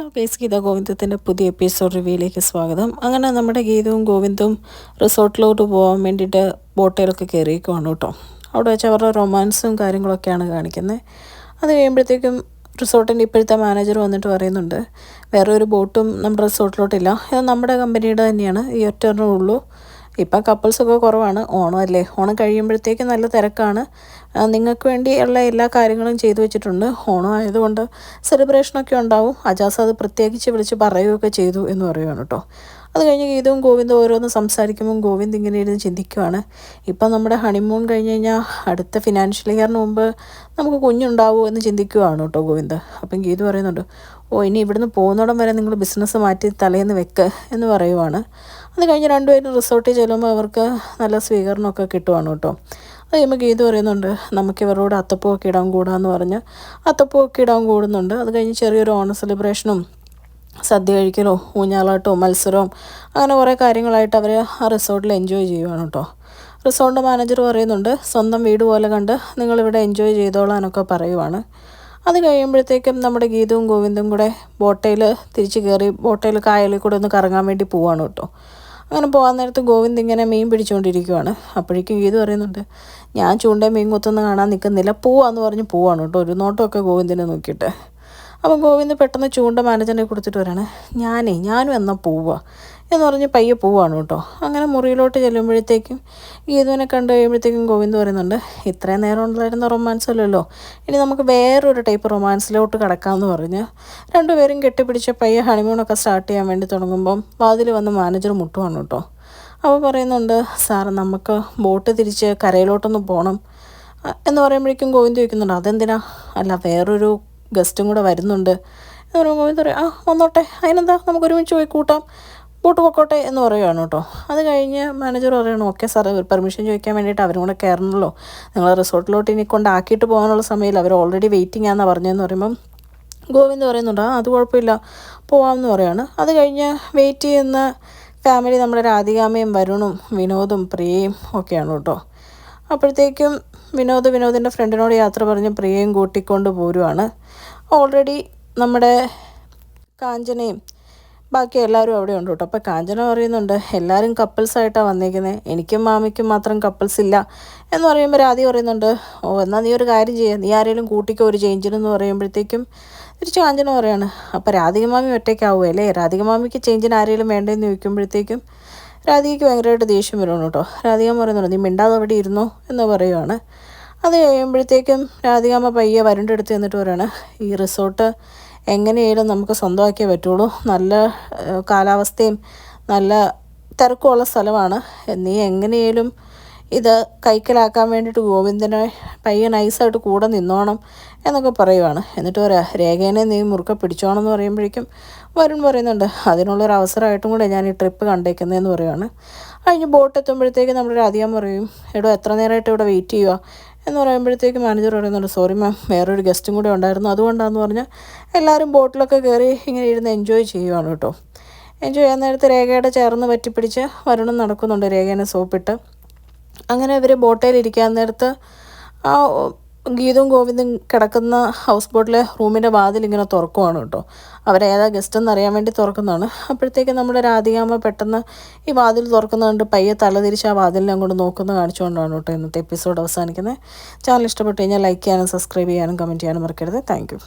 Hello guys, Geetha ഗോവിന്ദത്തിൻ്റെ പുതിയ episode റിവ്യൂയിലേക്ക് സ്വാഗതം. അങ്ങനെ നമ്മുടെ ഗീതവും ഗോവിന്ദും റിസോർട്ടിലോട്ട് പോകാൻ വേണ്ടിയിട്ട് ബോട്ടിലൊക്കെ കയറിയേക്കുവാണ് കേട്ടോ. അവിടെ വെച്ച് അവരുടെ റൊമാൻസും കാര്യങ്ങളൊക്കെയാണ് കാണിക്കുന്നത്. അത് കഴിയുമ്പോഴത്തേക്കും റിസോർട്ടിൻ്റെ ഇപ്പോഴത്തെ മാനേജർ വന്നിട്ട് പറയുന്നുണ്ട്, വേറെ ഒരു ബോട്ടും നമ്മുടെ റിസോർട്ടിലോട്ടില്ല, ഇത് നമ്മുടെ കമ്പനിയുടെ തന്നെയാണ്, ഈ ഒറ്റ ഉള്ളൂ. ഇപ്പം കപ്പിൾസൊക്കെ കുറവാണ്, ഓണമല്ലേ, ഓണം കഴിയുമ്പോഴത്തേക്ക് നല്ല തിരക്കാണ്, നിങ്ങൾക്ക് വേണ്ടി ഉള്ള എല്ലാ കാര്യങ്ങളും ചെയ്തു വെച്ചിട്ടുണ്ട്, ഓണം ആയതുകൊണ്ട് സെലിബ്രേഷനൊക്കെ ഉണ്ടാവും, അജാസ് അത് പ്രത്യേകിച്ച് വിളിച്ച് പറയുകയൊക്കെ ചെയ്തു എന്ന് പറയുകയാണ് കേട്ടോ. അത് കഴിഞ്ഞ് ഗീതവും ഗോവിന്ദും ഓരോന്ന് സംസാരിക്കുമ്പം ഗോവിന്ദ് ഇങ്ങനെ ഇരുന്ന് ചിന്തിക്കുവാണ്, ഇപ്പം നമ്മുടെ ഹണിമൂൺ കഴിഞ്ഞ് കഴിഞ്ഞാൽ അടുത്ത ഫിനാൻഷ്യൽ ഇയറിന് മുമ്പ് നമുക്ക് കുഞ്ഞുണ്ടാവുമോ എന്ന് ചിന്തിക്കുകയാണ് കേട്ടോ ഗോവിന്ദ്. അപ്പം ഗീത പറയുന്നുണ്ട്, ഇനി ഇവിടുന്ന് പോകുന്നിടം വരെ നിങ്ങൾ ബിസിനസ് മാറ്റി തലേന്ന് വെക്ക് എന്ന് പറയുവാണ്. അത് കഴിഞ്ഞ് രണ്ടുപേരും റിസോർട്ടിൽ ചെല്ലുമ്പോൾ അവർക്ക് നല്ല സ്വീകരണമൊക്കെ കിട്ടുവാണ് കേട്ടോ. അത് കഴിയുമ്പോൾ ഗീത പറയുന്നുണ്ട്, നമുക്ക് ഇവരോട് അത്തപ്പൂവൊക്കെ ഇടാൻ കൂടാന്ന് പറഞ്ഞ് അത്തപ്പൂവൊക്കെ ഇടാൻ കൂടുന്നുണ്ട്. അത് കഴിഞ്ഞ് ചെറിയൊരു ഓണ സെലിബ്രേഷനും സദ്യ കഴിക്കലോ ഊഞ്ഞാലാട്ടോ മത്സരവും അങ്ങനെ കുറേ കാര്യങ്ങളായിട്ട് അവർ ആ റിസോർട്ടിൽ എൻജോയ് ചെയ്യുവാണ് കേട്ടോ. റിസോർട്ടിൻ്റെ മാനേജർ പറയുന്നുണ്ട്, സ്വന്തം വീട് പോലെ കണ്ട് നിങ്ങളിവിടെ എൻജോയ് ചെയ്തോളാനൊക്കെ പറയുവാണ്. അത് കഴിയുമ്പോഴത്തേക്കും നമ്മുടെ ഗീതവും ഗോവിന്ദും കൂടെ ബോട്ടയിൽ തിരിച്ച് കയറി ബോട്ടയിൽ കായലിൽ കൂടെ ഒന്ന് കറങ്ങാൻ വേണ്ടി പോവാണ് കേട്ടോ. അങ്ങനെ പോകാൻ നേരത്ത് ഗോവിന്ദ് ഇങ്ങനെ മീൻ പിടിച്ചുകൊണ്ടിരിക്കുവാണ്. അപ്പോഴേക്കും ഗീത പറയുന്നുണ്ട്, ഞാൻ ചൂണ്ടയും മീൻ കൊത്തൊന്നും കാണാൻ നിൽക്കുന്നില്ല, പോവാന്ന് പറഞ്ഞ് പോവാണ് കേട്ടോ, ഒരു നോട്ടമൊക്കെ ഗോവിന്ദിനെ നോക്കിയിട്ട്. അപ്പോൾ ഗോവിന്ദ് പെട്ടെന്ന് ചൂണ്ട മാനേജറിനെ കൊടുത്തിട്ട് വരാണ്, ഞാനും എന്നാൽ പോവുക എന്ന് പറഞ്ഞ് പയ്യെ പോവാണ് കേട്ടോ. അങ്ങനെ മുറിയിലോട്ട് ചെല്ലുമ്പോഴത്തേക്കും ഗീതുവിനെ കണ്ടു കഴിയുമ്പോഴത്തേക്കും ഗോവിന്ദ് പറയുന്നുണ്ട്, ഇത്രയും നേരം ഉണ്ടായിരുന്ന റൊമാൻസ് അല്ലല്ലോ, ഇനി നമുക്ക് വേറൊരു ടൈപ്പ് റൊമാൻസിലോട്ട് കിടക്കാമെന്ന് പറഞ്ഞ് രണ്ടുപേരും കെട്ടിപ്പിടിച്ച് പയ്യെ ഹണിമൂണൊക്കെ സ്റ്റാർട്ട് ചെയ്യാൻ വേണ്ടി തുടങ്ങുമ്പം വാതിൽ വന്ന് മാനേജർ മുട്ടുവാണ് കേട്ടോ. അപ്പോൾ പറയുന്നുണ്ട്, സാർ നമുക്ക് ബോട്ട് തിരിച്ച് കരയിലോട്ടൊന്ന് പോകണം എന്ന് പറയുമ്പോഴേക്കും ഗോവിന്ദ് ചോദിക്കുന്നുണ്ട്, അതെന്തിനാ, അല്ല വേറൊരു ഗസ്റ്റും കൂടെ വരുന്നുണ്ട് എന്ന് പറയുമ്പോൾ ഗോവിന്ദ് പറയും, വന്നോട്ടെ, അതിനെന്താ, നമുക്ക് ഒരുമിച്ച് പോയി കൂട്ടാം, ബോട്ട് പൊക്കോട്ടെ എന്ന് പറയുകയാണ് കേട്ടോ. അത് കഴിഞ്ഞ് മാനേജർ പറയണം, ഓക്കെ സാർ, പെർമിഷൻ ചോദിക്കാൻ വേണ്ടിയിട്ട് അവരും കൂടെ കയറണമല്ലോ, നിങ്ങൾ റിസോർട്ടിലോട്ട് ഇനി കൊണ്ടാക്കിയിട്ട് പോകാനുള്ള സമയമില്ല, അവർ ഓൾറെഡി വെയിറ്റിംഗ് ആണെന്ന് പറഞ്ഞതെന്ന് പറയുമ്പം ഗോവിന്ദ് പറയുന്നുണ്ട്, അത് കുഴപ്പമില്ല, പോവാമെന്ന് പറയുകയാണ്. അത് കഴിഞ്ഞ് വെയിറ്റ് ചെയ്യുന്ന ഫാമിലി നമ്മുടെ രാധികാമ്മയും വരുണും വിനോദും പ്രിയയും ഒക്കെയാണ് കേട്ടോ. അപ്പോഴത്തേക്കും വിനോദിൻ്റെ ഫ്രണ്ടിനോട് യാത്ര പറഞ്ഞ് പ്രിയയും കൂട്ടിക്കൊണ്ട് പോരുവാണ്. ഓൾറെഡി നമ്മുടെ കാഞ്ചനയും ബാക്കി എല്ലാവരും അവിടെ ഉണ്ട് കേട്ടോ. അപ്പോൾ കാഞ്ചന പറയുന്നുണ്ട്, എല്ലാവരും കപ്പിൾസായിട്ടാണ് വന്നേക്കുന്നത്, എനിക്കും മാമിക്കും മാത്രം കപ്പിൾസ് ഇല്ല എന്ന് പറയുമ്പോൾ രാധി പറയുന്നുണ്ട്, എന്നാൽ നീ ഒരു കാര്യം ചെയ്യുക, നീ ആരെങ്കിലും കൂട്ടിക്കോ ഒരു ചേഞ്ചിനെന്ന് പറയുമ്പോഴത്തേക്കും തിരിച്ച് കാഞ്ചന പറയാണ്, അപ്പോൾ രാധിക മാമി ഒറ്റയ്ക്കാവുമല്ലേ, രാധിക മാമിക്ക് ചേഞ്ചിന് ആരെങ്കിലും വേണ്ടതെന്ന് ചോദിക്കുമ്പോഴത്തേക്കും രാധികയ്ക്ക് ഭയങ്കരമായിട്ട് ദേഷ്യം വരുവാണ് കേട്ടോ. രാധിക പറയുന്നുണ്ട്, നീ മിണ്ടാതെ അവിടെ ഇരുന്നോ എന്ന് പറയുവാണ്. അത് കഴിയുമ്പോഴത്തേക്കും രാധികാമ്മ പയ്യെ വരുണിൻ്റെ അടുത്ത് എന്നിട്ട് പറയുകയാണ്, ഈ റിസോർട്ട് എങ്ങനെയായാലും നമുക്ക് സ്വന്തമാക്കിയേ പറ്റുള്ളൂ, നല്ല കാലാവസ്ഥയും നല്ല തിരക്കുമുള്ള സ്ഥലമാണ്, നീ എങ്ങനെയായാലും ഇത് കൈക്കലാക്കാൻ വേണ്ടിയിട്ട് ഗോവിന്ദനെ പയ്യെ നൈസായിട്ട് കൂടെ നിന്നോണം എന്നൊക്കെ പറയുവാണ്. എന്നിട്ട് പറയാം, രേഖേനെ നീ മുറുക്കെ പിടിച്ചോണം എന്ന് പറയുമ്പോഴേക്കും വരുൺ പറയുന്നുണ്ട്, അതിനുള്ളൊരു അവസരമായിട്ടും കൂടെ ഞാൻ ഈ ട്രിപ്പ് കണ്ടേക്കുന്നതെന്ന് പറയുവാണ്. കഴിഞ്ഞ് ബോട്ട് എത്തുമ്പോഴത്തേക്കും നമ്മൾ രാധികാമ്മ പറയും, എത്ര നേരമായിട്ട് ഇവിടെ വെയിറ്റ് ചെയ്യുക എന്ന് പറയുമ്പോഴത്തേക്കും മാനേജർ പറയുന്നുണ്ട്, സോറി മാം, വേറൊരു ഗസ്റ്റും കൂടെ ഉണ്ടായിരുന്നു, അതുകൊണ്ടാണെന്ന് പറഞ്ഞാൽ എല്ലാവരും ബോട്ടിലൊക്കെ കയറി ഇങ്ങനെ ഇരുന്ന് എൻജോയ് ചെയ്യുവാണ് കേട്ടോ. എൻജോയ് ചെയ്യാൻ നേരത്ത് രേഖയുടെ ചേർന്ന് പറ്റിപ്പിടിച്ച് വരുണും നടക്കുന്നുണ്ട്, രേഖേനെ സോപ്പിട്ട്. അങ്ങനെ ഇവർ ബോട്ടയിൽ ഇരിക്കാൻ നേരത്ത് ആ ഗീതവും ഗോവിന്ദും കിടക്കുന്ന ഹൗസ് ബോട്ടിലെ റൂമിൻ്റെ വാതിൽ ഇങ്ങനെ തുറക്കുവാണ് കേട്ടോ. അവരേതാ ഗസ്റ്റ് എന്നറിയാൻ വേണ്ടി തുറക്കുന്നതാണ്. അപ്പോഴത്തേക്കും നമ്മുടെ രാധികാമ്മ പെട്ടെന്ന് ഈ വാതിൽ തുറക്കുന്നുണ്ട്, പയ്യെ തലതിരിച്ച് ആ വാതിലിനെ അങ്ങോട്ട് നോക്കുന്നത് കാണിച്ചുകൊണ്ടാണ് കേട്ടോ ഇന്നത്തെ എപ്പിസോഡ് അവസാനിക്കുന്നത്. ചാനൽ ഇഷ്ടപ്പെട്ട് കഴിഞ്ഞാൽ ലൈക്ക് ചെയ്യാനും സബ്സ്ക്രൈബ് ചെയ്യാനും കമൻറ്റ് ചെയ്യാനും മറക്കരുത്. Thank you.